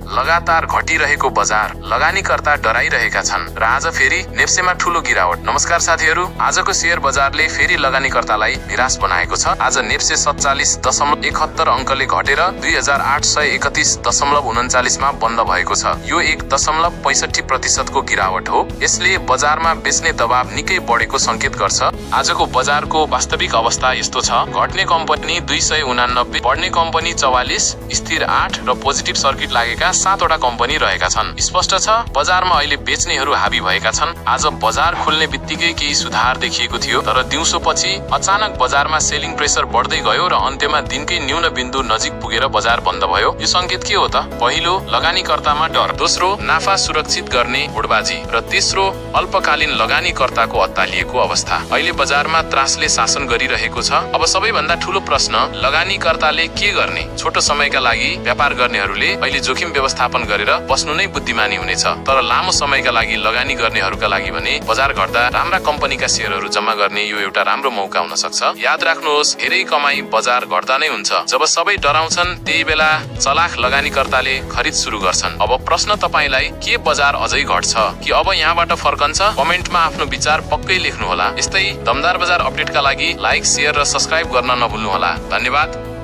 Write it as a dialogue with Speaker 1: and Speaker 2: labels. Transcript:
Speaker 1: लगातार घटिरहेको बजार लगानीकर्ता डराइरहेका छन् र आज फेरि नेप्सेमा ठूलो गिरावट। नमस्कार साथीहरू, आजको शेयर बजारले फेरि लगानीकर्तालाई निराश बनाएको छ। आज नेप्से 47.71 अंकले घटेर 2831.39 मा बन्द भएको छ। यो 1.65% को गिरावट हो। यसले बजारमा बेच्ने दबाव निकै बढेको संकेत गर्छ। आजको बजारको वास्तविक अवस्था यस्तो छ। घट्ने कम्पनी 289, बढ्ने कम्पनी 44, स्थिर 8 र पोजिटिभ सर्किट लागेका 7 वटा कम्पनी रहेका छन्। स्पष्ट छ बजारमा अहिले बेच्नेहरू हावी भएका छन्। आज बजार खुल्ने बित्तिकै केही सुधार देखिएको थियो, तर दिउँसो पछि अचानक बजारमा सेलिङ प्रेसर बढ्दै गयो र अन्त्यमा दिनकै न्यून बिन्दु नजिक पुगेर बजार बन्द भयो। यो संकेत के हो त? पहिलो, लगानीकर्तामा डर। दोस्रो, नाफा सुरक्षित गर्ने होडबाजी। र तेस्रो, अल्पकालीन लगानीकर्ताको अत्तालिएको अवस्था। अहिले बजारमा त्रासले शासन गरिरहेको छ। अब सबैभन्दा ठूलो प्रश्न, लगानीकर्ताले के गर्ने? छोटो समयका लागि व्यापार गर्नेहरूले अहिले जोखिम व्यवस्थापन गरेर बस्नु नै बुद्धिमानी हुनेछ, तर लामो समयका लागि लगानी गर्नेहरूका लागि भने बजार घट्दा राम्रा कम्पनीका शेयरहरू जम्मा गर्ने यो एउटा राम्रो मौका हुन सक्छ। याद राख्नुहोस्, धेरै कमाई बजार घट्दा नै हुन्छ। जब सबै डराउँछन् त्यही बेला चलाख लगानीकर्ताले खरिद सुरु गर्छन्। अब प्रश्न तपाईलाई, के बजार अझै घट्छ कि अब यहाँबाट फर्कन्छ? कमेन्टमा आफ्नो विचार पक्कै लेख्नु होला। यस्तै दमदार बजार अपडेटका लागि लाइक, शेयर र सब्स्क्राइब गर्न नभुल्नु होला। धन्यवाद।